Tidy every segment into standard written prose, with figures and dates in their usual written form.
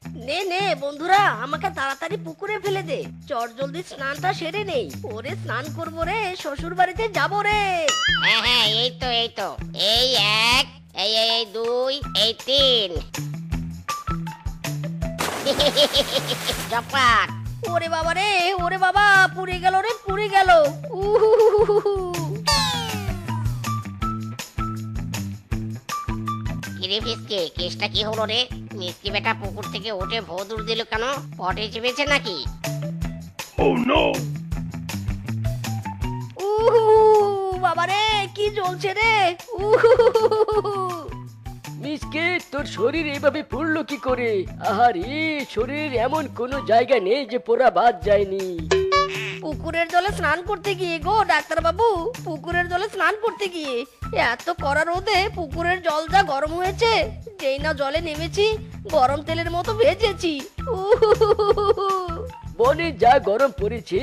নে নে বন্ধুরা, আমাকে তাড়াতাড়ি পুকুরে ফেলে দে। চট জলদি স্নানটা সেরে নেই। ওরে স্নান করবো রে, শ্বশুর বাড়িতে যাবো রে। হ্যাঁ হ্যাঁ, এই তো এই এক, এই দুই, এই তিন। জপাক। ওরে বাবা রে, ওরে বাবা, পুড়ে গেল রে, পুড়ে গেল। উহুহুহুহু। কিরে ফিসকে, কেসটা কি হলো রে? মিসকি বেটা পুকুর থেকে উঠে ভোদুর দিল কেন? পটে চেপেছে নাকি? উহু, বাবা রে, কি জ্বলছে রে। উহুহুহুহু। মিসকে, তোর শরীর এভাবে পুড়লো কি করে? আহারে, শরীরের এমন কোনো জায়গা নেই যে পোড়া বাদ যায়নি। পুকুরের জলে স্নান করতে গিয়ে গো ডাক্তার বাবু, পুকুরের জলে স্নান করতে গিয়ে এত কড়া রোদে পুকুরের জল যা গরম হয়েছে, যেই না জলে নেমেছি গরম তেলের মতো ভেজেছি। উহুহুহুহু। বনে যা গরম পড়েছে,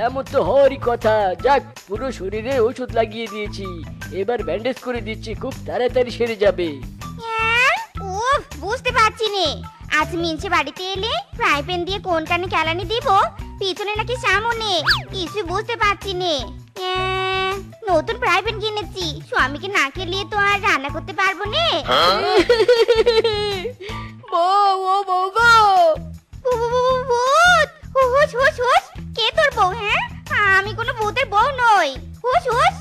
এমন তো হওয়ারই কথা। যাক, পুরো শরীরে ওষুধ লাগিয়ে দিয়েছি, এবার ব্যান্ডেজ করে দিচ্ছি, খুব তাড়াতাড়ি সেরে যাবে। উফ, বুঝতে পারছি নে। আজ মিনছে বাড়িতে এলে ফ্রাই প্যান দিয়ে কোন কানে কেলানি দিব, পিছনে নাকি সামনে, কিছু বুঝতে পারছি নে। নতুন ফ্রাই প্যান কিনেছি, স্বামীকে না খেলিয়ে তো আর রান্না করতে পারবো নে। বউ, ও বউ গো। ভূত! হুস হুস হুস! কে তোর বউ? হ্যাঁ, আমি কোনো ভূতের বউ নই। হুস হুস!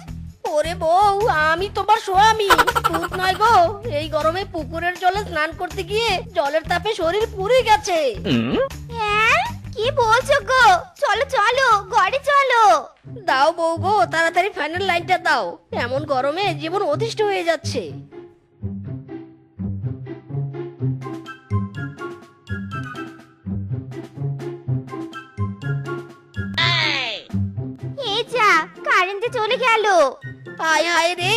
ওরে বউ, আমি তোমার স্বামী। ভূত নয় গো, এই গরমে পুকুরের জলে স্নান করতে গিয়ে জলের তাপে শরীর পুড়ে গেছে। হ্যাঁ, কি বলছো গো? চলো চলো, ঘরে চলো। দাও বউ গো, তাড়াতাড়ি ফাইনাল লাইনটা দাও, এমন গরমে জীবন অতিষ্ঠ হয়ে যাচ্ছে। এই যা, কারেন্টে চলে গেল। হায় হায় রে,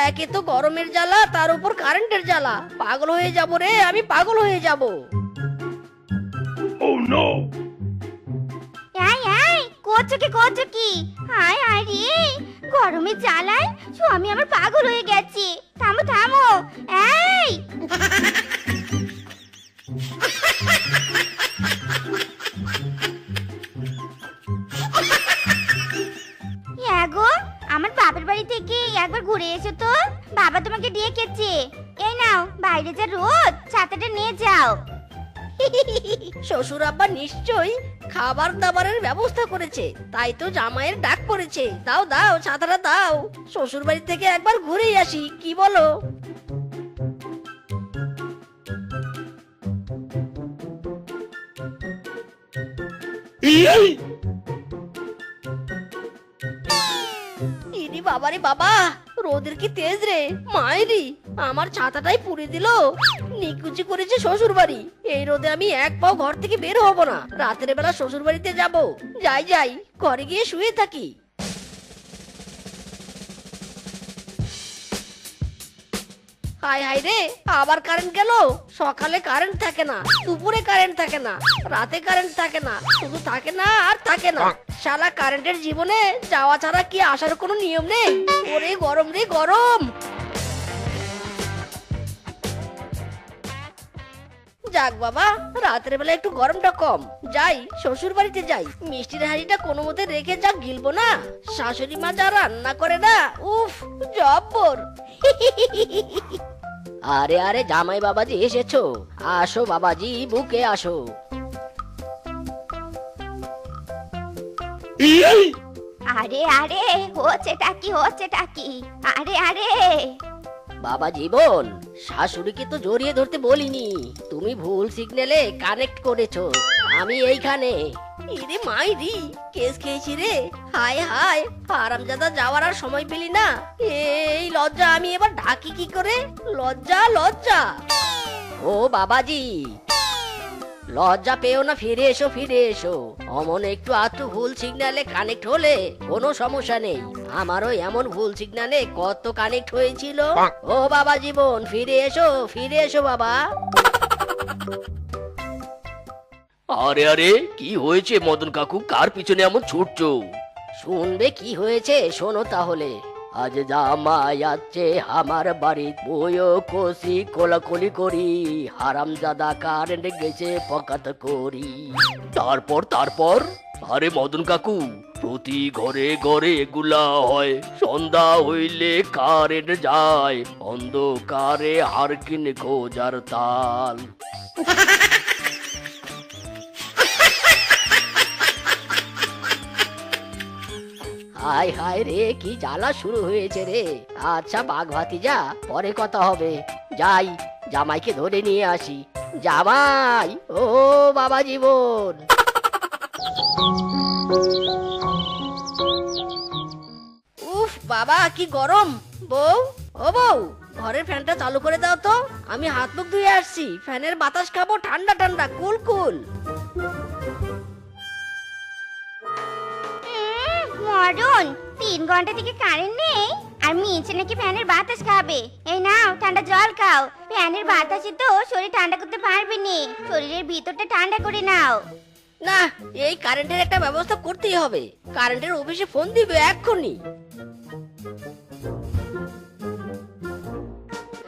একে তো গরমের জ্বালা, তার উপর কারেন্টের জ্বালা। পাগল হয়ে যাব রে, আমি পাগল হয়ে যাব। করছো কি? হায় হায় রে, গরমে জ্বালায় স্বামী আমার পাগল হয়ে গেছে। থামো থামো, এই গো, আমার বাবার বাড়ি থেকে একবার ঘুরে এসো তো, বাবা তোমাকে ডেকেছে। এই নাও, বাইরে যা রোদ, ছাতাটা নিয়ে যাও। শ্বশুর আব্বা নিশ্চয়ই খাবার দাবারের ব্যবস্থা করেছে, তাই তো জামাইয়ের ডাক পড়েছে। দাও দাও, ছাতাটা দাও, শ্বশুর বাড়ি থেকে একবার ঘুরেই আসি, কি বলো? ইরি বাবারে বাবা, রোদের কি তেজ রে, মায়েরি আমার ছাতাটাই পুড়ে দিল। নিকুচি করেছে শ্বশুর বাড়ি। এই রোদে আমি এক পাও ঘর থেকে বের হব না। রাতের বেলা শ্বশুর বাড়িতে যাব। যাই যাই, ঘরে গিয়ে শুয়ে থাকি। হায় হায় রে, আবার কারেন্ট গেল। সকালে কারেন্ট থাকে না, দুপুরে কারেন্ট থাকে না, রাতে কারেন্ট থাকে না, শুধু থাকে না আর থাকে না। শালা কারেন্টের জীবনে যাওয়া ছাড়া কি আসার কোনো নিয়ম নেই? ওরে গরম রে গরম। যাক বাবা, রাতের বেলা একটু গরমটা কম। যাই, শ্বশুর বাড়িতে যাই, মিষ্টির হাঁড়িটা কোনো মতে রেখে যা গিলবো না। শাশুড়ি মা যা রান্না করে না, উফ, জব্বর। আরে আরে, জামাই বাবাজি এসেছো? আসো বাবাজি, বুকে আসো। আরে আরে, হচ্ছেটা কি? আরে আরে, বাবা জীবন, শাশুড়িকে তো জড়িয়ে ধরতে বলিনি, তুমি ভুল সিগন্যালে কানেক্ট করেছো। আমি এইখানে। ইরে মাইরি, কেস খেয়েছি রে। হায় হায়, হারামজাদা যাওয়ার আর সময় পেলি না। এই লজ্জা আমি এবার ঢাকি কি করে? লজ্জা লজ্জা। ও বাবাজি, লজ্জা পেও না, ফিরে এসো ফিরে এসো। অমন একটু আধটু ভুল সিগন্যালে কানেক্ট হলে কোনো সমস্যা নেই। আমারও এমন ভুল সিগন্যালে কত কানেক্ট হয়েছিল। ও বাবা জীবন, ফিরে এসো বাবা। আরে আরে, কি হয়েছে মদন কাকু? কার পিছনে এমন ছুটছো? শুনবে কি হয়েছে, শোনো তাহলে। আজ জামাই আছে আমার বাড়ি বইও কষি কোলাকুলি করি হারামজাদা কারেন্ট গেছে পকাত করি। তারপর আরে মদন কাকু, প্রতি ঘরে ঘরে এগুলা হয়, সন্ধ্যা হইলে কারেন্ট যায়, অন্ধকারে হারকিন খোঁজার তাল। হায় হায় রে, কি জ্বালা শুরু হয়েছে রে। আচ্ছা বাঘ ভাতিজা, পরে কথা হবে, যাই জামাইকে ধরে নিয়ে আসি। জামাই, ও বাবা জীবন। উফ বাবা, কি গরম। বউ, ও বউ, ঘরের ফ্যানটা চালু করে দাও তো, আমি হাত মুখ ধুয়ে আসছি, ফ্যানের বাতাস খাবো, ঠান্ডা ঠান্ডা কুল কুল। মরণ, 3 ঘন্টা থেকে কারেন্ট নেই আর মিছে নাকি ফ্যানের বাতাস খাবে। এই নাও ঠান্ডা জল খাও, ফ্যানের বাতাসে তো শরীর ঠান্ডা করতে পারবে না, শরীরের ভিতরটা ঠান্ডা করে নাও। না, এই কারেন্টের একটা ব্যবস্থা করতেই হবে, কারেন্টের অফিসে ফোন দিবে এক্ষুনি।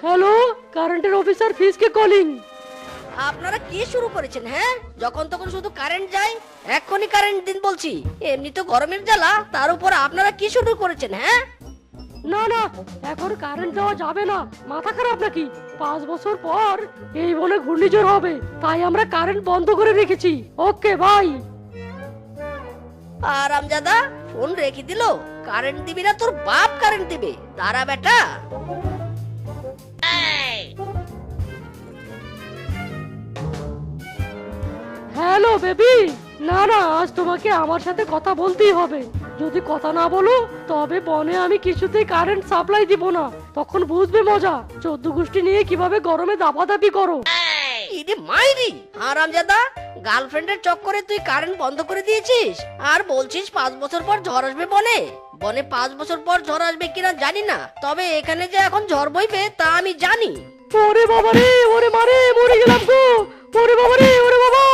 হ্যালো, কারেন্টের অফিসার ফিসকে কলিং। আপনারা কি শুরু করেছেন? হ্যাঁ, যখন তখন শুধু কারেন্ট যায়, এক্ষুনি কারেন্ট দিন বলছি। এমনি তো গরমের জ্বালা, তার উপর আপনারা কি শুরু করেছেন? হ্যাঁ, না না, এখন কারেন্ট দেওয়া যাবে না, মাথা খারাপ নাকি? 5 বছর পর এই বনে ঘূর্ণিঝড় হবে, তাই আমরা কারেন্ট বন্ধ করে রেখেছি। Okay bye. আরামজাদা ফোন রেখে দিল। কারেন্ট দিবি না তোর বাপ কারেন্ট দিবে, তারা বেটা। হ্যালো বেবি, না না, আজ তোমাকে আমার সাথে কথা বলতেই হবে। যদি কথা না বলো তবে বনে আমি কিছুতেই কারেন্ট সাপ্লাই দিব না, তখন বুঝবে মজা, 14 গোষ্ঠী নিয়ে কিভাবে গরমে দাপাদাপি করো। ইরে মাইরি, আরামজাদা, গার্লফ্রেন্ডের চক্করে তুই কারেন্ট বন্ধ করে দিয়েছিস আর বলছিস 5 বছর পর ঝড় আসবে বনে। বনে 5 বছর পর ঝড় আসবে কিনা জানি না, তবে এখানে যে এখন ঝড় বইবে তা আমি জানি। ওরে বাবা রে, ওরে মারে, মরে গেলাম গো। ওরে বাবা রে, ওরে বাবা।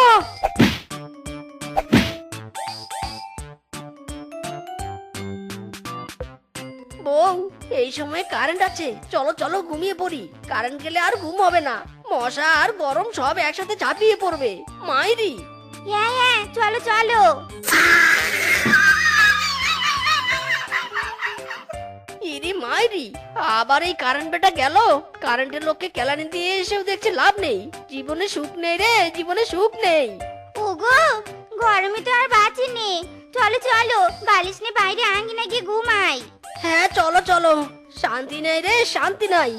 বউ, এই সময় কারেন্ট আছে, চলো চলো ঘুমিয়ে পড়ি। কারেন্ট গেলে আর ঘুম হবে না, মশা আর গরম সব একসাথে ঝাঁপিয়ে পড়বে। মাইরি, হ্যাঁ হ্যাঁ, চলো চলো। ইরি মাইরি, আবার এই কারেন্ট বেটা গেল। কারেন্টের লোককে কেলানি দিয়ে এসেও দেখছি লাভ নেই, জীবনে সুখ নেই রে, জীবনে সুখ নেই। ওগো, গরমে তো আর বাঁচি নে, চলো চলো, বালিশ নিয়ে বাইরে আঙ্গিনা গিয়ে ঘুমাই। হ্যাঁ চলো চলো, শান্তি নেই রে, শান্তি নাই।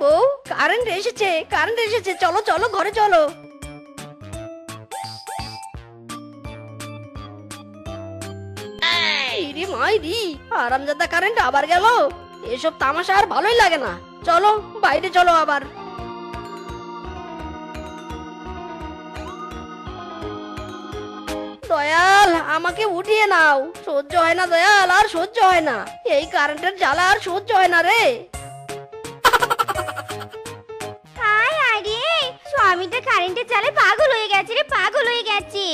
বউ, কারেন্ট এসেছে, কারেন্ট এসেছে, চলো চলো ঘরে চলো। ইরে মাইরি, আরামজাদা কারেন্ট আবার গেল। এসব তামাশা আর ভালোই লাগে না, চলো বাইরে চলো আবার। দয়াল, আমাকে উঠিয়ে নাও, সহ্য হয় না দয়াল, আর সহ্য হয় না, এই কারেন্টের জ্বালা আর সহ্য হয় না রে। হায় আরে, স্বামীটা কারেন্টের জ্বালায় পাগল হয়ে গেছে রে, পাগল হয়ে গেছে।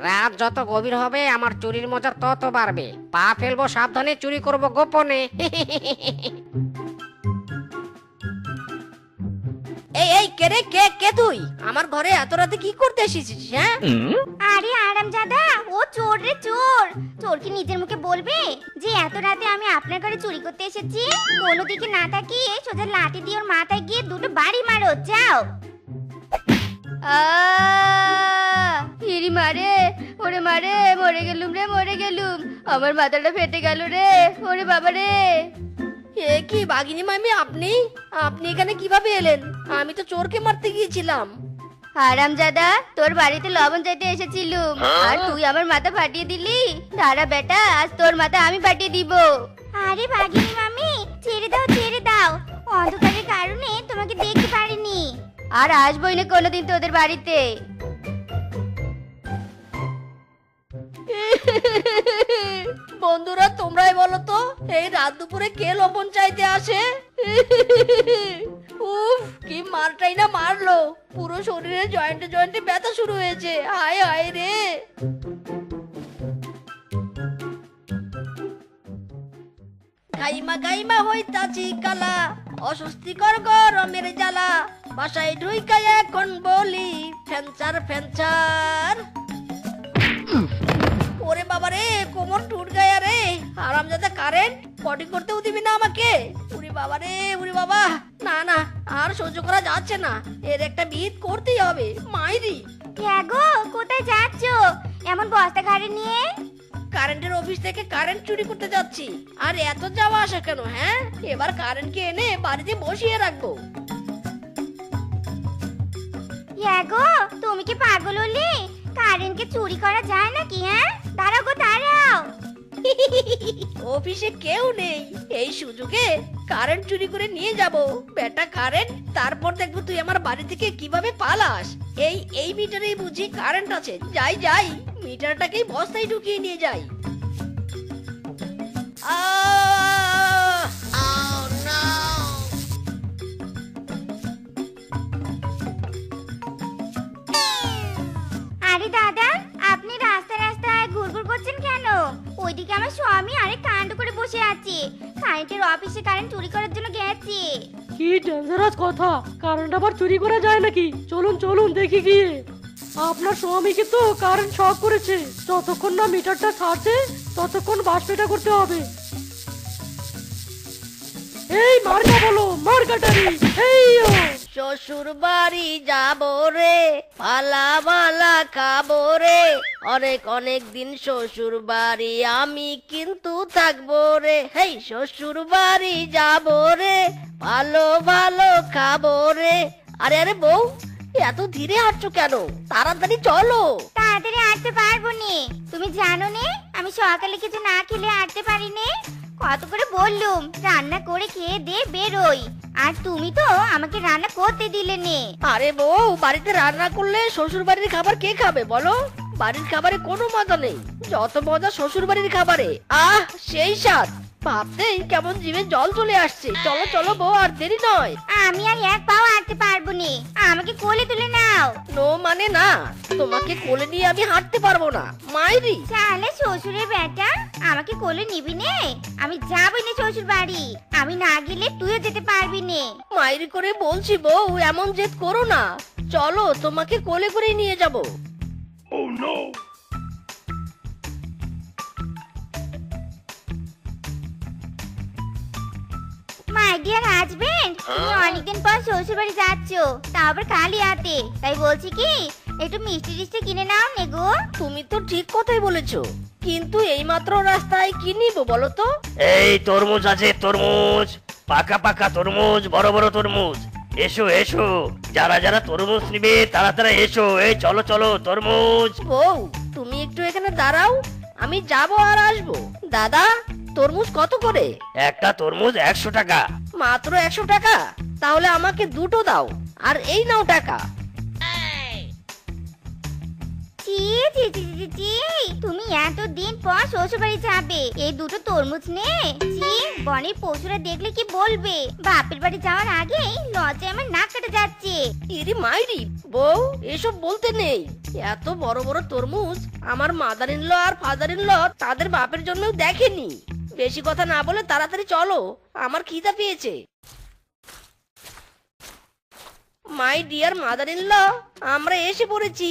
রাত যত গভীর হবে আমার চুরির মজা তত বাড়বে। পা ফেলবো সাবধানে, চুরি করব গোপনে। এই এই, কে রে, কে কে তুই? আমার ঘরে এত রাতে কি করতে এসেছিস? হ্যাঁ, আরে আরামজাদা, ও চোর রে চোর। চোর কি নিজের মুখে বলবে যে এত রাতে আমি আপনার ঘরে চুরি করতে এসেছি? কোনো দিকে না তাকিয়ে সোজা লাঠি দিয়ে ওর মাথায় গিয়ে 2টো বাড়ি মারো, যাও। ইরি মারে, ওরে মারে, মরে গেলুম রে, মরে গেলুম, আমার মাথাটা ফেটে গেল রে, ওরে বাবা রে। এ কি বাগিনী মামি, আপনি আপনি এখানে কিভাবে এলেন? আমি তো চোরকে মারতে গিয়েছিলাম। হারামজাদা, তোর বাড়িতে লবণ চাইতে এসেছিলুম আর তুই আমার মাথা ফাটিয়ে দিলি। দাঁড়া বেটা, আজ তোর মাথা আমি ফাটিয়ে দিব। আরে ভাগিনী মামি, ছেড়ে দাও ছেড়ে দাও, অন্ধকারের কারণে তোমাকে দেখতে পারিনি, আর আসবোই না কোনোদিন তোদের বাড়িতে। বন্ধুরা তোমরাই বলো তো, এই রাত দুপুরে কে লবণ চাইতে আসে? উফ, কি মারটাই না মারলো, পুরো শরীরে জয়েন্টে জয়েন্টে ব্যথা শুরু হয়েছে। হায় হায় রে। গাইমা গাইমা হইতাছি কালা, অস্বস্তিকর গরমের জ্বালা, বাসায় ঢুইকায় এখন বলি ফ্যানচার ফ্যানচার। ওরে বাবা রে, কোমর টুট গায়া রে, আরামজাদা কারেন্ট, পটি করতেও দিবি না আমাকে? উরি বাবা রে, উরি বাবা, না না আর সহ্য করা যাচ্ছে না, এর একটা বিহিত করতেই হবে। মাইরি, গো কোথায় যাচ্ছ এমন বস্তা ঘাড়ে নিয়ে? কারেন্টের অফিস থেকে কারেন্ট চুরি করতে যাচ্ছি। আর এত যাওয়া আসা কেন? হ্যাঁ, এবার কারেন্টকে এনে বাড়িতে বসিয়ে রাখবো। গো তুমি কি পাগল হলে? কারেন্টকে চুরি করা যায় নাকি? হ্যাঁ, দাঁড়াও গো দাঁড়াও। অফিসে কেউ নেই, এই সুযোগে কারেন্ট চুরি করে নিয়ে যাব বেটা কারেন্ট। তারপর দেখবো তুই আমার বাড়ি থেকে কিভাবে পালাস। এই মিটারেই বুঝি কারেন্ট আছে। যাই যাই, মিটারটাকেই বস্তায় ঢুকিয়ে নিয়ে যাই। আরে দাদা, আপনি রাস্তায় রাস্তায় ঘুরঘুর করছেন কেন? ওইদিকে আমার স্বামী আরে কাণ্ড করে বসে আছে। কারেন্টের অফিসে কারেন্ট চুরি করার জন্য গেছে। কি ডেঞ্জারাস কথা, কারেন্ট আবার চুরি করা যায় নাকি? চলুন চলুন দেখি গিয়ে। আপনার স্বামীকে তো কারেন্ট শক করেছে, যতক্ষণ না মিটারটা ছাড়ছে ততক্ষণ বাস পেটা করতে হবে। এই মার্কা বলো, মার্কাটারি। এই শ্বশুর বাড়ি যাবো রে, পালা মালা খাবো রে, অনেক অনেক দিন শ্বশুর বাড়ি আমি কিন্তু থাকবো রে। হেই, শ্বশুর বাড়ি যাবো রে, ভালো ভালো খাবো রে। আরে আরে বউ, এত ধীরে হাঁটছো কেন? তাড়াতাড়ি চলো। তাড়াতাড়ি আসতে পারবো নে। তুমি জানো নে আমি সকালে কিছু না খেলে আসতে পারি নে। কত করে বললুম রান্না করে খেয়ে দে বেরোই, আর তুমি তো আমাকে রান্না করতে দিলে নে। আরে বউ, বাড়িতে রান্না করলে শ্বশুর বাড়ির খাবার কে খাবে বলো? বাড়ির খাবারে কোনো মজা নেই, যত মজা শ্বশুর বাড়ির খাবারে। আহ, সেই স্বাদ, ভাবতেই কেমন জিভে জল চলে আসছে। চলো চলো বউ, আর দেরি নয়। আমি আর এক পাও হাঁটতে পারবো নে, আমাকে কোলে তুলে নাও। নো মানে না, তোমাকে কোলে নিয়ে আমি হাঁটতে পারবো না। মাইরি, তাহলে শ্বশুরের বেটা আমাকে কোলে নিবি নে? আমি যাবই না শ্বশুর বাড়ি, আমি না গেলে তুইও যেতে পারবি নে। মাইরি করে বলছি বউ, এমন জেদ করো না। চলো, তোমাকে কোলে করে নিয়ে যাব। মাই ডিয়ার হাজবেন্ড, তুমি অনেকদিন পর শ্বশুর বাড়ি যাচ্ছ, তাও আবার খালি হাতে। তাই বলছি কি একটু মিষ্টি টিষ্টি কিনে নাও নে গো। তুমি তো ঠিক কথাই বলেছো, কিন্তু এইমাত্র রাস্তায় কি নিবো বলো তো? এই তরমুজ আছে, তরমুজ, পাকা পাকা তরমুজ, বড় বড় তরমুজ। এসো এসো, যারা যারা তরমুজ নিবে তারা তারা এসো। এই চলো চলো, তরমুজ। বউ, তুমি একটু এখানে দাঁড়াও, আমি যাবো আর আসবো। দাদা, তরমুজ কত করে? একটা তরমুজ 100 টাকা। মাত্র 100 টাকা? তাহলে আমাকে দুটো দাও, আর এই নাও টাকা। চি চি চি চি চি, তুমি এতদিন পর শ্বশুর বাড়ি যাবে, এই দুটো তরমুজ নে। চি, বনের পশুরা দেখলে কি বলবে? বাপের বাড়ি যাওয়ার আগেই লজ্জায় আমার নাক কেটে যাচ্ছে। ইরি মাইরি, বউ এসব বলতে নেই। এত বড় বড় তরমুজ আমার মাদার ইন ল আর ফাদার ইন ল তাদের বাপের জন্যও দেখেনি। বেশি কথা না বলে তাড়াতাড়ি চলো, আমার খিদা পেয়েছে। My dear mother in law, আমরা এসে পড়েছি।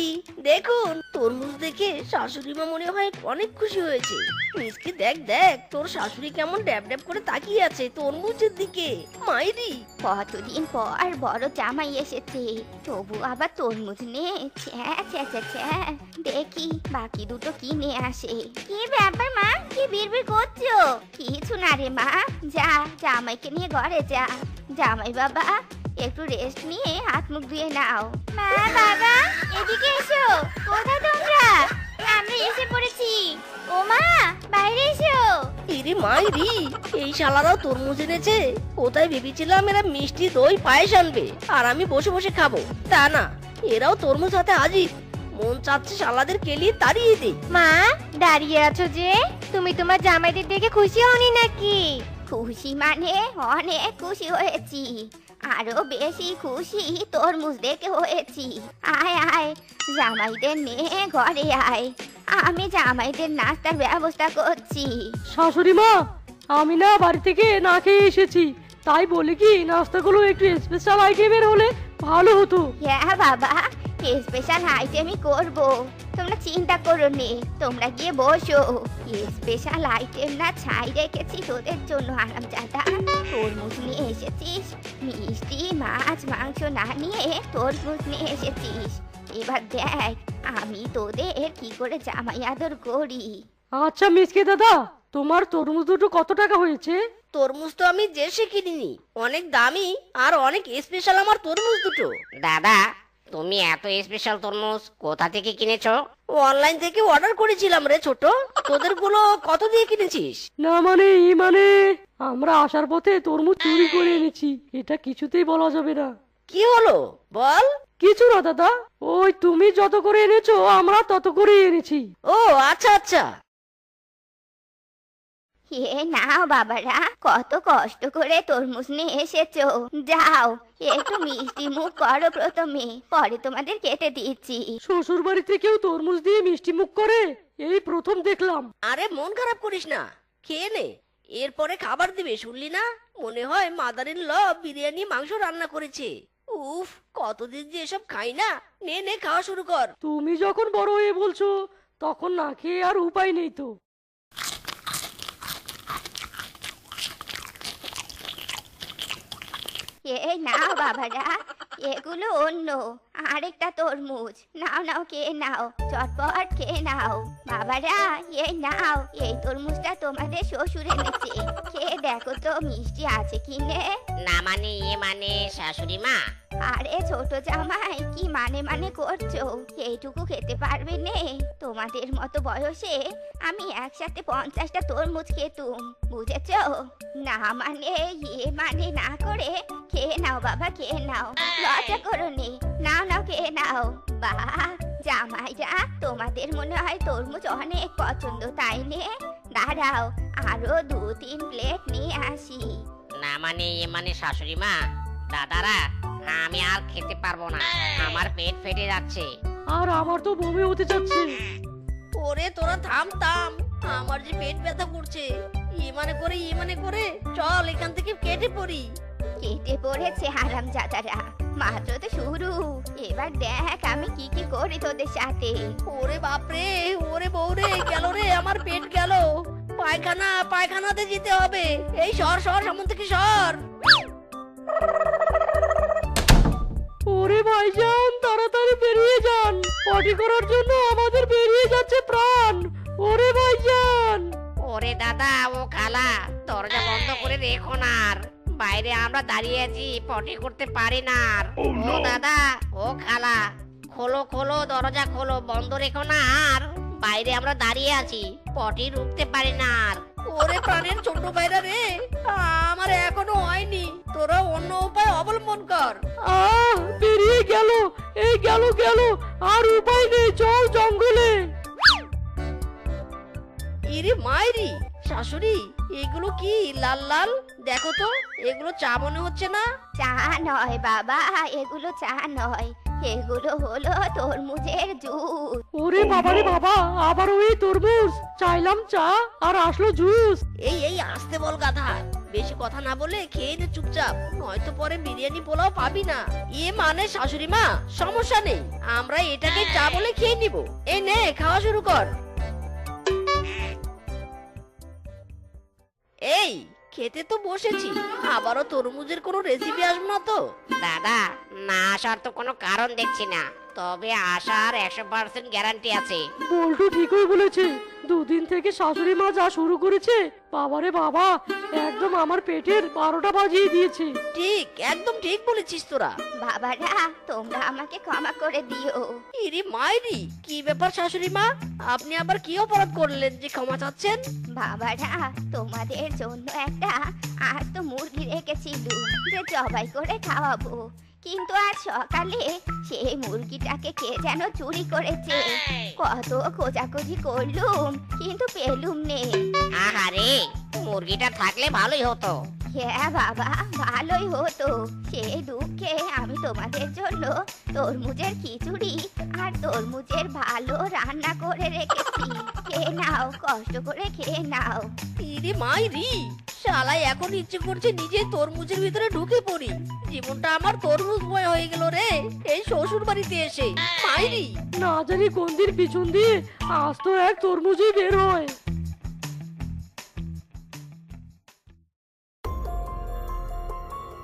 দেখুন, তরমুজ দেখে শাশুড়ি মা মনে হয় অনেক খুশি হয়েছে। মিসকে দেখ দেখ, তোর শাশুড়ি কেমন ড্যাব ড্যাব করে তাকিয়ে আছে তরমুজের দিকে। মাইরি, কতদিন পর বড় জামাই এসেছে, তবু আবার তরমুজ নে। ছ্যা ছ্যা ছ্যা ছ্যা, দেখি বাকি দুটো কিনে আসে। কি ব্যাপার মা, কি বিড়বিড় করছো? কিছু না রে মা, যা জামাইকে নিয়ে ঘরে যা। জামাই বাবা একটু রেস্ট নিয়ে হাত মুখ ধুয়ে নাও। মা বাবা এদিকে এসো। কোথায় তোমরা? আমরা এসে পড়েছি। ও মা, বাইরে এসো। ইরি মাইরি, এই শালারাও তরমুজ এনেছে। কোথায় ভেবেছিলাম এরা মিষ্টি দই পায়েস আনবে আর আমি বসে বসে খাবো, তা না, এরাও তরমুজ হাতে হাজির। মন চাচ্ছে শালাদের কেলিয়ে তাড়িয়ে দিই। মা, দাঁড়িয়ে আছো যে? তুমি তোমার জামাইদের দেখে খুশি হওনি নাকি? খুশি মানে অনেক খুশি হয়েছি, আরো বেশি খুশি তরমুজ দেখে হয়েছি। আয় আয়, জামাইদের নিয়ে ঘরে আয়, আমি জামাইদের নাস্তার ব্যবস্থা করছি। শাশুড়ি মা, আমি না বাড়ি থেকে না খেয়ে এসেছি, তাই বলি কি নাস্তাগুলো একটু স্পেশাল আইটেমের হলে ভালো হতো। হ্যাঁ বাবা, স্পেশাল আইটেমই করব, তোমরা চিন্তা করো নে, তোমরা গিয়ে বসো। স্পেশাল আইটেম না ছাই রেখেছি তোদের জন্য হারামজাদা। তরমুজ নিয়ে এসেছিস, মিষ্টি মাছ মাংস না নিয়ে তরমুজ নিয়ে এসেছিস। এবার দেখ আমি তোদের কি করে জামাই আদর করি। আচ্ছা মিসকে দাদা, তোমার তরমুজ দুটো কত টাকা হয়েছে? তরমুজ তো আমি দেশে কিনিনি, অনেক দামি আর অনেক স্পেশাল আমার তরমুজ দুটো। দাদা, তুমি এত স্পেশাল তরমুজ কোথা থেকে কিনেছো? অনলাইন থেকে অর্ডার করেছিলাম রে ছোট। তোদের গুলো কত দিয়ে কিনেছিস? না মানে আমরা আসার পথে তরমুজ চুরি করে এনেছি, এটা কিছুতেই বলা যাবে না। কি হলো বল? কিছু না দাদা, ওই তুমি যত করে এনেছো আমরা তত করেই এনেছি। ও আচ্ছা আচ্ছা। এ নাও বাবারা, কত কষ্ট করে তরমুজ নিয়ে এসেছো। যাও একটু মিষ্টি মুখ করো প্রথমে, পরে তোমাদের কেটে দিচ্ছি। শ্বশুর বাড়িতে কেউ তরমুজ দিয়ে মিষ্টি মুখ করে এই প্রথম দেখলাম। আরে মন খারাপ করিস না, খেয়ে নে, এরপরে খাবার দিবে শুনলি না? মনে হয় মাদার ইন ল বিরিয়ানি মাংস রান্না করেছে। উফ, কতদিন যে এসব খাই না। নে নে, খাওয়া শুরু কর। তুমি যখন বড় হয়ে বলছো তখন না খেয়ে আর উপায় নেই তো। এই নাও বাবারা, এগুলো অন্য আরেকটা তরমুজ। নাও নাও, খেয়ে নাও, চটপট খেয়ে নাও। বাবারা এই নাও, এই তরমুজটা তোমাদের শ্বশুর এনেছে, খেয়ে দেখো তো মিষ্টি আছে কিনে। না মানে শাশুড়ি মা। আরে ছোট জামাই, কি মানে করছো? এইটুকু খেতে পারবে নে? তোমাদের মতো বয়সে আমি একসাথে 50টা তরমুজ খেতুম, বুঝেছো? না মানে না করে খেয়ে নাও বাবা, খেয়ে নাও, লজ্জা করো নে। নাও নাও, খেয়ে নাও। বাহ জামাইরা, তোমাদের মনে হয় তরমুজ অনেক পছন্দ তাই নে? দাঁড়াও, আরো 2-3 প্লেট নিয়ে আসি। না মানে শাশুড়ি মা, দাদারা, আমি আর খেতে পারবো না, আমার পেট ফেটে যাচ্ছে। আর আমার তো বমি হতে যাচ্ছে। ওরে তোরা থাম থাম, আমার যে পেট ব্যথা করছে। ইয়ে মানে করে চল এখান থেকে কেটে পড়ি। কেটে পড়েছে হারামজাদারা, মাত্র তো শুরু। এবার দেখ আমি কি কি করি তোদের সাথে। ওরে বাপরে, ওরে বউরে, গেল রে আমার পেট গেল। পায়খানাতে যেতে হবে। এই সর সামন থেকে সর। ওরে ভাইজান, তাড়াতাড়ি বেরিয়ে যান, পটি করার জন্য আমাদের বেরিয়ে যাচ্ছে প্রাণ। ওরে ভাইজান। ওরে দাদা ও খালা, দরজা বন্ধ করে রেখো না, আর বাইরে আমরা দাঁড়িয়ে আছি, পটি করতে পারি না আর। ও দাদা ও খালা, খোলো দরজা খোলো, বন্ধ রেখো না আর, বাইরে আমরা দাঁড়িয়ে আছি, পটি রুখতে পারি না আর। ওরে প্রাণের ছোট ভাইরা রে, আমার এখনো হয়নি, তোরা অন্য উপায় অবলম্বন কর। বেরিয়ে গেল, এই গেল, আর উপায় নেই, চল জঙ্গলে। ইরে মাইরি, শাশুড়ি, এগুলো কি লাল লাল? দেখো তো, এগুলো চা মনে হচ্ছে না? চা নয় বাবা, এগুলো চা নয়, এগুলো হলো তরমুজের জুস। ওরে বাবারে বাবা, আবারও এই তরমুজ, চাইলাম চা আর আসলো জুস। এই আসতে বল গাধা, বেশি কথা না বলে খেয়ে নে চুপচাপ, নয়তো পরে বিরিয়ানি পোলাও পাবি না। মানে শাশুড়ি মা, সমস্যা নেই, আমরা এটাকে চা বলে খেয়ে নিব। এই নে, খাওয়া শুরু কর। এই খেতে তো বসেছি, আবারও তরমুজের কোনো রেসিপি আসবে না তো? দাদা, না আসার তো কোনো কারণ দেখছি না, তবে আসার 100% গ্যারান্টি আছে। বল্টু ঠিকই বলেছে, দুদিন থেকে শাশুড়ি মা যা শুরু করেছে, বাবারে বাবা, একদম আমার পেটের 12টা বাজিয়ে দিয়েছে। ঠিক, একদম ঠিক বলেছিস তোরা। বাবারা তোমরা আমাকে ক্ষমা করে দিও। ইরে মাইরি, কি ব্যাপার শাশুড়ি মা, আপনি আবার কি অপরাধ করলেন যে ক্ষমা চাচ্ছেন? বাবারা তোমাদের জন্য একটা আস্ত মুরগি রেখেছিল যে জবাই করে খাওয়াবো, কিন্তু আজ সকালে সেই মুরগিটাকে কে যেন চুরি করেছে। কত খোঁজাখুঁজি করলুম কিন্তু পেলুম নে। আহারে, মুরগিটা থাকলে ভালোই হতো। হ্যাঁ বাবা, ভালোই হতো। সেই দুঃখে আমি তোমাদের জন্য তরমুজের খিচুড়ি আর তরমুজের ভালো রান্না করে রেখেছি। খেয়ে নাও, কষ্ট করে খেয়ে নাও। ইরে মাইরি, শালা এখন ইচ্ছে করছে নিজে তরমুজের ভিতরে ঢুকে পড়ি। জীবনটা আমার তরমুজময় হয়ে গেল রে এই শ্বশুর বাড়িতে এসে। মাইরি, না জানি কোন দিন পিছন দিয়ে আজ তো এক তরমুজই বের হয়।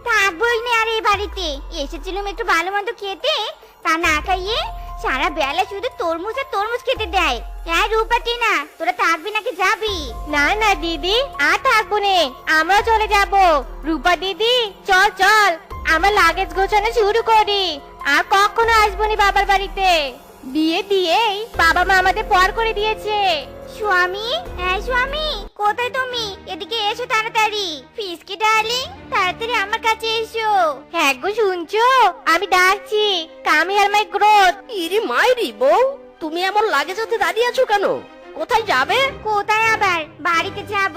থাকবোই না আর এই বাড়িতে। এসেছিলাম একটু ভালো মন্দ খেতে, তা না খাইয়ে সারা বেলা শুধু তরমুজ আর তরমুজ খেতে দেয়। হ্যাঁ রূপাটি না, তোরা থাকবি নাকি যাবি? না না দিদি, আর থাকবো নে, আমরা চলে যাব। রূপা দিদি চল চল, আমরা লাগেজ গোছানো শুরু করি। আর কখনো আসবো নি বাবার বাড়িতে। বিয়ে দিয়েই বাবা মা আমাদের পর করে দিয়েছে। স্বামী, হ্যাঁ স্বামী, কোথায় তুমি? এদিকে এসো তাড়াতাড়ি। ফিসকি ডার্লিং, তাড়াতাড়ি আমার কাছে এসো। হ্যাঁ গো, শুনছো? আমি ডাকছি, কাম হিয়ার মাই গ্রোথ। ইরে মাইরি বউ, তুমি এমন লাগে সাথে দাঁড়িয়ে আছো কেন? কোথায় যাবে? কোথায় আবার? বাড়িতে যাব।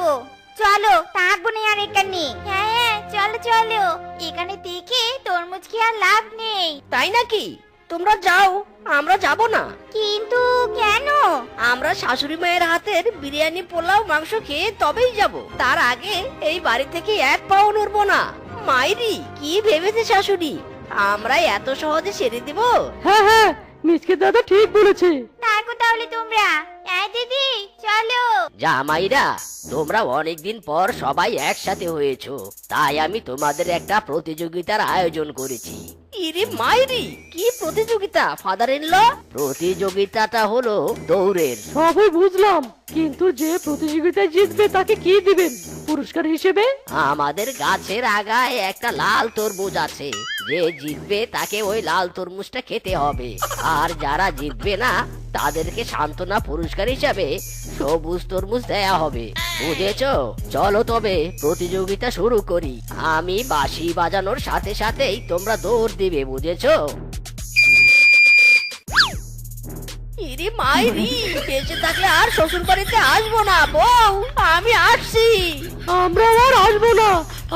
চলো, থাকবো না আর এখানে। হ্যাঁ হ্যাঁ, চলো চলো। এখানে থেকে তরমুজ খেয়ে আর লাভ নেই। তাই নাকি? তোমরা যাও, আমরা যাব না। কিন্তু কেন? আমরা শাশুড়ি মায়ের হাতের বিরিয়ানি পোলাও মাংস খেয়ে তবেই যাব। তার আগে এই বাড়ি থেকে এক পাও নড়বো না। মাইরি, কি ভেবেছে শাশুড়ি আমরা এত সহজে ছেড়ে দিব? হ্যাঁ হ্যাঁ, মিসকে দাদা ঠিক বলেছে। থাকো তাহলে তোমরা। হ্যাঁ দিদি, চলো। জামাইরা, তোমরা অনেকদিন পর সবাই একসাথে হয়েছো, তাই আমি তোমাদের একটা প্রতিযোগিতার আয়োজন করেছি। ইরে মাইরি, কি প্রতিযোগিতা ফাদার ইন ল? প্রতিযোগিতাটা হলো দৌড়ের। সবই বুঝলাম, কিন্তু যে প্রতিযোগিতায় জিতবে তাকে কি দিবেন পুরস্কার হিসেবে? আমাদের গাছের আগায় একটা লাল তরমুজ আছে, যে জিতবে তাকে ওই লাল তরমুজটা খেতে হবে। আর যারা জিতবে না তাদেরকে সান্ত্বনা পুরস্কার হিসাবে সবুজ তরমুজ দেয়া হবে। বুঝেছো? চলো তবে প্রতিযোগিতা শুরু করি। আমি বাঁশি বাজানোর সাথে সাথেই তোমরা দৌড় দিবে, বুঝেছো? ইরে মাইরি, বেঁচে থাকলে আর শ্বশুর বাড়িতে আসবো না বউ, আমি আসছি। আমরা আর আসবো না,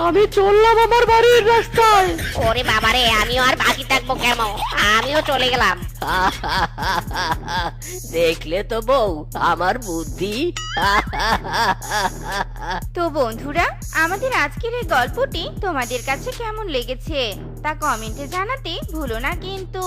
আমি চললাম আমার বাড়ির রাস্তায়। ওরে বাবারে, আমিও আর বাকি থাকবো কেন? আমিও চলে গেলাম। দেখলে তো বউ আমার বুদ্ধি। তো বন্ধুরা, আমাদের আজকের এই গল্পটি তোমাদের কাছে কেমন লেগেছে তা কমেন্টে জানাতে ভুলো না কিন্তু।